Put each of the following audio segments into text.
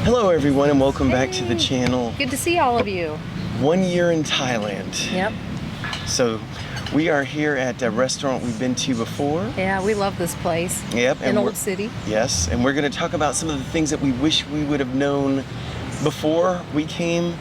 Hello everyone and welcome back to the channel. Good to see all of you. 1 year in Thailand. Yep. So we are here at a restaurant we've been to before. Yeah, we love this place. Yep. In Old City. Yes, and we're going to talk about some of the things that we wish we would have known before we came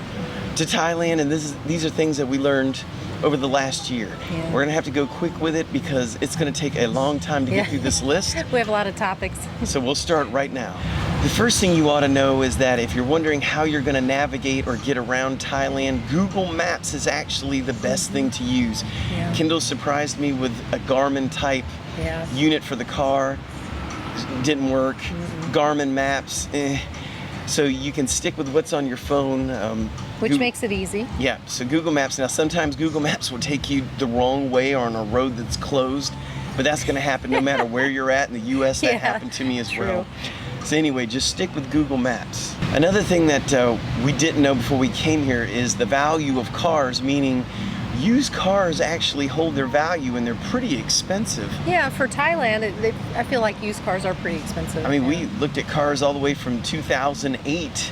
to Thailand, and these are things that we learned over the last year. Yeah. We're going to have to go quick with it because it's going to take a long time to get through this list. We have a lot of topics. So we'll start right now. The first thing you ought to know is that if you're wondering how you're going to navigate or get around Thailand, Google Maps is actually the best thing to use. Yeah. Kindle surprised me with a Garmin type unit for the car. Didn't work. Garmin Maps, So you can stick with what's on your phone. Which makes it easy. Yeah, so Google Maps. Now sometimes Google Maps will take you the wrong way or on a road that's closed, but that's going to happen no matter where you're at. In the US, that happened to me as well. So anyway, just stick with Google Maps. Another thing that we didn't know before we came here is the value of cars, meaning used cars actually hold their value and they're pretty expensive. Yeah, for Thailand, I feel like used cars are pretty expensive. I mean, we looked at cars all the way from 2008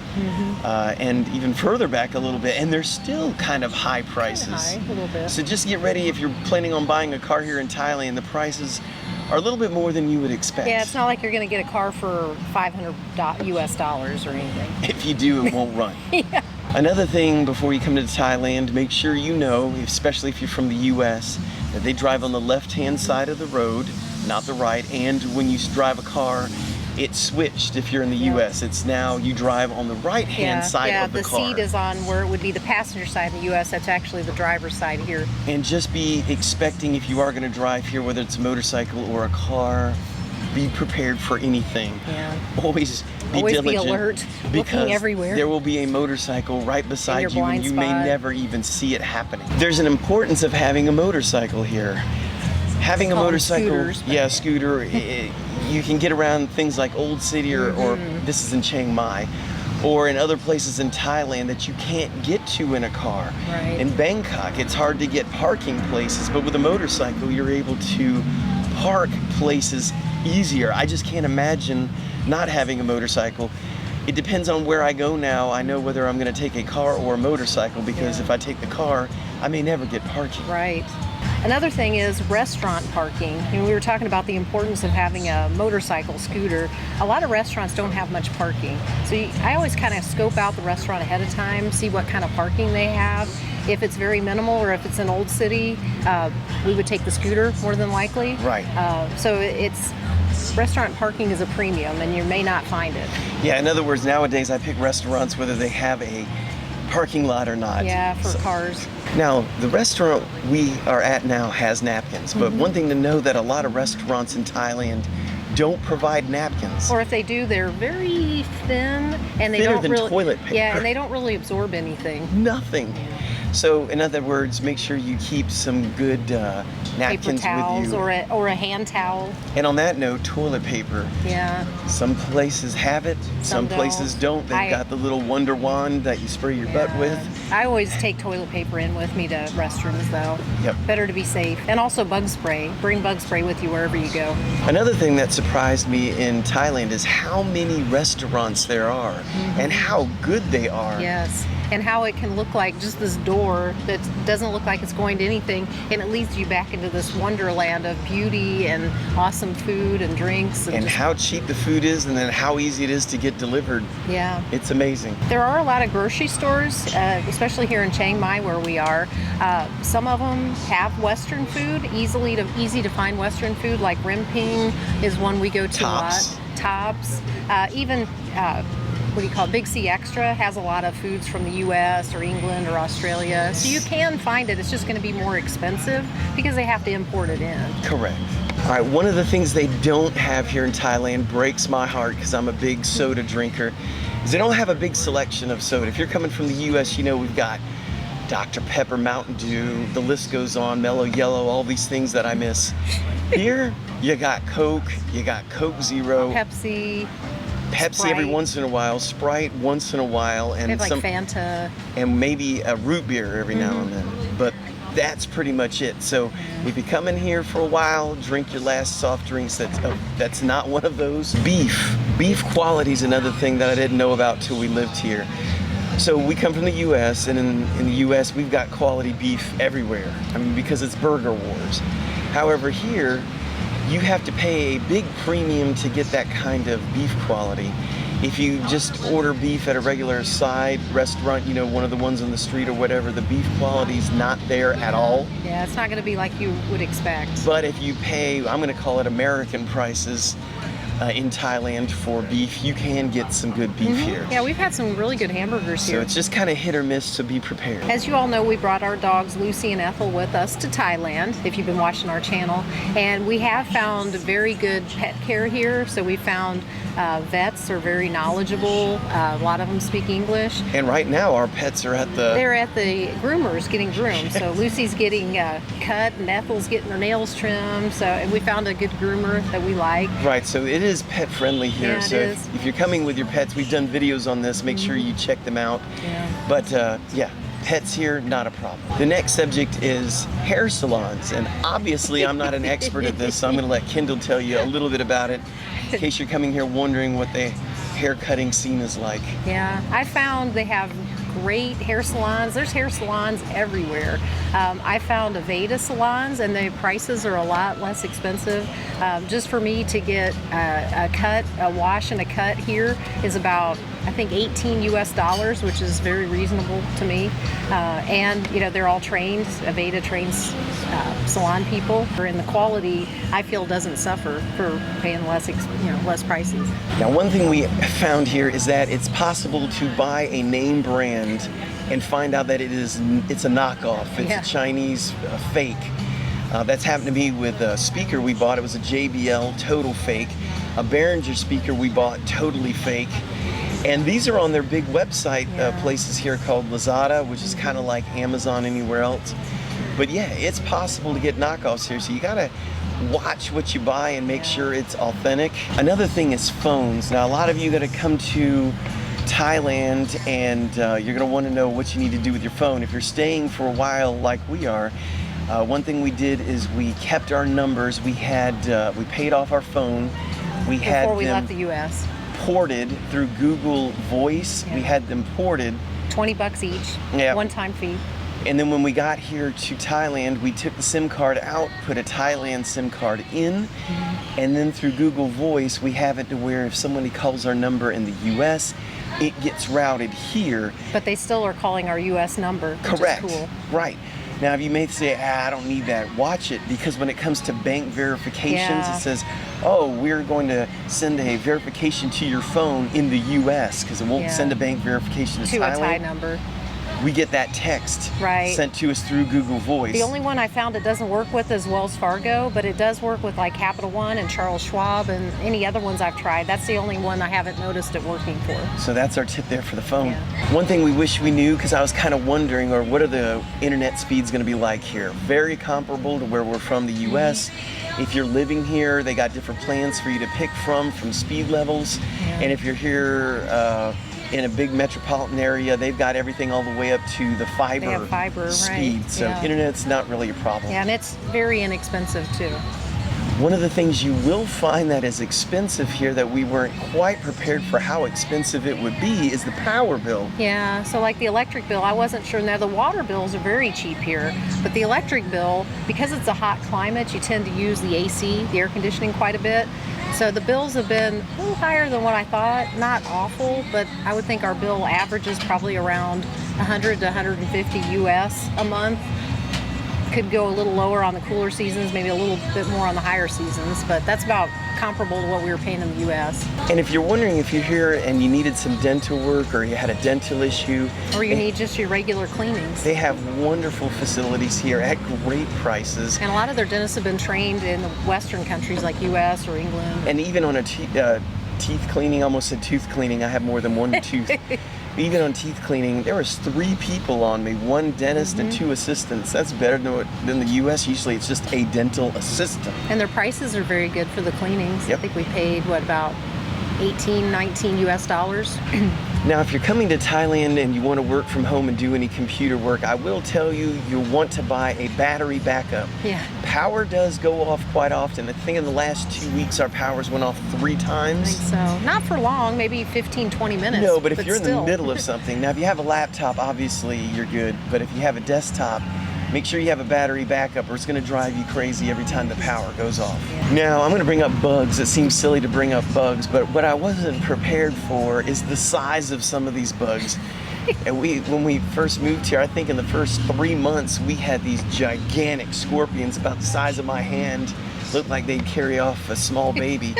and even further back a little bit, and they're still kind of high prices. Kind of high, a little bit. So just get ready if you're planning on buying a car here in Thailand. The prices are a little bit more than you would expect. Yeah, it's not like you're going to get a car for $500 US dollars or anything. If you do, it won't run. Yeah. Another thing before you come to Thailand, make sure you know, especially if you're from the US, that they drive on the left-hand side of the road, not the right, and when you drive a car, it's switched. If you're in the US, it's now you drive on the right-hand side of the car. Yeah, the seat is on where it would be the passenger side in the US. That's actually the driver's side here. And just be expecting, if you are going to drive here, whether it's a motorcycle or a car, be prepared for anything. Yeah. Always be diligent. Be alert, looking everywhere. There will be a motorcycle right beside you and you may never even see it happening. There's an importance of having a motorcycle here. Having a motorcycle, scooter, you can get around things like Old City or this is in Chiang Mai, or in other places in Thailand that you can't get to in a car. Right. In Bangkok, it's hard to get parking places, but with a motorcycle, you're able to park places easier. I just can't imagine not having a motorcycle. It depends on where I go now. I know whether I'm going to take a car or a motorcycle because if I take the car, I may never get parking. Right. Another thing is restaurant parking. And we were talking about the importance of having a motorcycle scooter. A lot of restaurants don't have much parking. So I always kind of scope out the restaurant ahead of time, see what kind of parking they have. If it's very minimal or if it's an old city, we would take the scooter more than likely. Right. So restaurant parking is a premium and you may not find it. Yeah, in other words, nowadays I pick restaurants whether they have a parking lot or not. Yeah, for cars. Now, the restaurant we are at now has napkins, but one thing to know that a lot of restaurants in Thailand don't provide napkins. Or if they do, they're very thin and they don't really toilet paper. Yeah, and they don't really absorb anything. Nothing. So, in other words, make sure you keep some good napkins paper towels with you. or a hand towel. And on that note, toilet paper. Yeah. Some places have it, some places don't. They've got the little wonder wand that you spray your butt with. I always take toilet paper in with me to restrooms though. Yep. Better to be safe. And also bug spray. Bring bug spray with you wherever you go. Another thing that surprised me in Thailand is how many restaurants there are and how good they are. Yes. And how it can look like just this door that doesn't look like it's going to anything, and it leads you back into this wonderland of beauty and awesome food and drinks. And how cheap the food is, and then how easy it is to get delivered. Yeah. It's amazing. There are a lot of grocery stores, especially here in Chiang Mai where we are. Some of them have Western food, easy to find Western food, like Rimping is one we go to a lot. Tops. Even what do you call it? Big C Extra has a lot of foods from the US or England or Australia. So you can find it. It's just going to be more expensive because they have to import it in. Correct. All right, one of the things they don't have here in Thailand breaks my heart because I'm a big soda drinker, is they don't have a big selection of soda. If you're coming from the US, you know we've got Dr. Pepper, Mountain Dew, the list goes on, Mellow Yellow, all these things that I miss. Here, you got Coke, you got Coke Zero. Pepsi Sprite. Every once in a while, Sprite once in a while, and Fanta, and maybe a root beer every now and then. But that's pretty much it. So if you come in here for a while, drink your last soft drinks. That's not one of those. Beef quality is another thing that I didn't know about till we lived here. So we come from the U.S., and in the U.S. we've got quality beef everywhere. I mean, because it's burger wars. However, here you have to pay a big premium to get that kind of beef quality. If you just order beef at a regular side restaurant, you know, one of the ones on the street or whatever, the beef quality's not there at all. Yeah, it's not going to be like you would expect. But if you pay, I'm going to call it American prices, in Thailand for beef, you can get some good beef here. Yeah, we've had some really good hamburgers here. So it's just kind of hit or miss, so be prepared. As you all know, we brought our dogs Lucy and Ethel with us to Thailand, if you've been watching our channel. And we have found very good pet care here. So we found vets are very knowledgeable. A lot of them speak English. And right now our pets are at the... They're at the groomers getting groomed. So Lucy's getting cut and Ethel's getting her nails trimmed. So, and we found a good groomer that we like. Right, so it is pet friendly here. Yeah, it so is. If you're coming with your pets, we've done videos on this. Make sure you check them out. Yeah. But yeah, pets here, not a problem. The next subject is hair salons. And obviously I'm not an expert at this, so I'm going to let Kendall tell you a little bit about it in case you're coming here wondering what the hair cutting scene is like. Yeah, I found they have great hair salons. There's hair salons everywhere. I found Aveda salons, and the prices are a lot less expensive. Just for me to get a wash and a cut here is about, I think, $18 US, which is very reasonable to me. And you know, they're all trained. Aveda trains salon people, and the quality I feel doesn't suffer for paying less, less prices. Now, one thing we found here is that it's possible to buy a name brand and find out that it's a knockoff. It's a Chinese fake. That's happened to me with a speaker we bought. It was a JBL, total fake. A Behringer speaker we bought, totally fake. And these are on their big website places here called Lazada, which is kind of like Amazon anywhere else. But yeah, it's possible to get knockoffs here, so you gotta watch what you buy and make sure it's authentic. Another thing is phones. Now, a lot of you that have come to Thailand and you're gonna want to know what you need to do with your phone. If you're staying for a while like we are, one thing we did is we kept our numbers. We paid off our phone. Before we left the U.S. ported through Google Voice. We had them ported. $20 each, one-time fee. And then when we got here to Thailand, we took the SIM card out, put a Thailand SIM card in, and then through Google Voice, we have it to where if somebody calls our number in the U.S., it gets routed here. But they still are calling our U.S. number, which Correct. is cool. Right. Now, you may say, I don't need that. Watch it, because when it comes to bank verifications, it says, oh, we're going to send a verification to your phone in the U.S., because it won't send a bank verification to Thailand. A Thai number. We get that text sent to us through Google Voice. The only one I found it doesn't work with is Wells Fargo, but it does work with like Capital One and Charles Schwab and any other ones I've tried. That's the only one I haven't noticed it working for. So that's our tip there for the phone. Yeah. One thing we wish we knew, because I was kind of wondering, or what are the internet speeds going to be like here? Very comparable to where we're from, the U.S. If you're living here, they got different plans for you to pick from speed levels. And if you're here in a big metropolitan area, they've got everything all the way up to the fiber speed. So internet's not really a problem. Yeah, and it's very inexpensive too. One of the things you will find that is expensive here that we weren't quite prepared for how expensive it would be is the power bill. Yeah, so like the electric bill, I wasn't sure. Now the water bills are very cheap here, but the electric bill, because it's a hot climate, you tend to use the AC, the air conditioning, quite a bit. So the bills have been a little higher than what I thought. Not awful, but I would think our bill averages probably around 100 to 150 US a month. Could go a little lower on the cooler seasons, maybe a little bit more on the higher seasons, but that's about comparable to what we were paying in the U.S. And if you're wondering if you're here and you needed some dental work or you had a dental issue, or you need just your regular cleanings, they have wonderful facilities here at great prices. And a lot of their dentists have been trained in the Western countries like U.S. or England. And even on a teeth cleaning, almost said tooth cleaning, I have more than one tooth. Even on teeth cleaning, there was 3 people on me, 1 dentist and 2 assistants. That's better than the U.S. Usually it's just a dental assistant. And their prices are very good for the cleanings. Yep. I think we paid, about 18, 19 US dollars. Now, if you're coming to Thailand and you want to work from home and do any computer work, I will tell you, you'll want to buy a battery backup. Yeah. Power does go off quite often. I think in the last 2 weeks, our powers went off 3 I times. think so. Not for long, maybe 15, 20 minutes. No, but if you're in still. the middle of something, now if you have a laptop, obviously you're good. But if you have a desktop, make sure you have a battery backup or it's going to drive you crazy every time the power goes off. Yeah. Now, I'm going to bring up bugs. It seems silly to bring up bugs, but what I wasn't prepared for is the size of some of these bugs. And when we first moved here, I think in the first 3 months, we had these gigantic scorpions about the size of my hand. Looked like they'd carry off a small baby.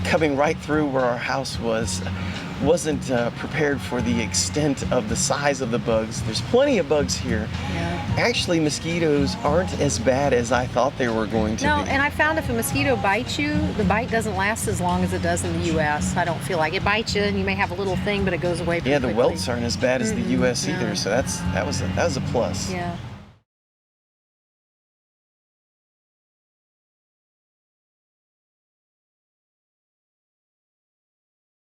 Coming right through where our house was. Wasn't prepared for the extent of the size of the bugs. There's plenty of bugs here. Yeah. Actually, mosquitoes aren't as bad as I thought they were going to No, be. and I found if a mosquito bites you, the bite doesn't last as long as it does in the U.S. I don't feel like it bites you, and you may have a little thing, but it goes away pretty Yeah, the quickly. welts aren't as bad as the U.S. no. either, so that was a plus. Yeah.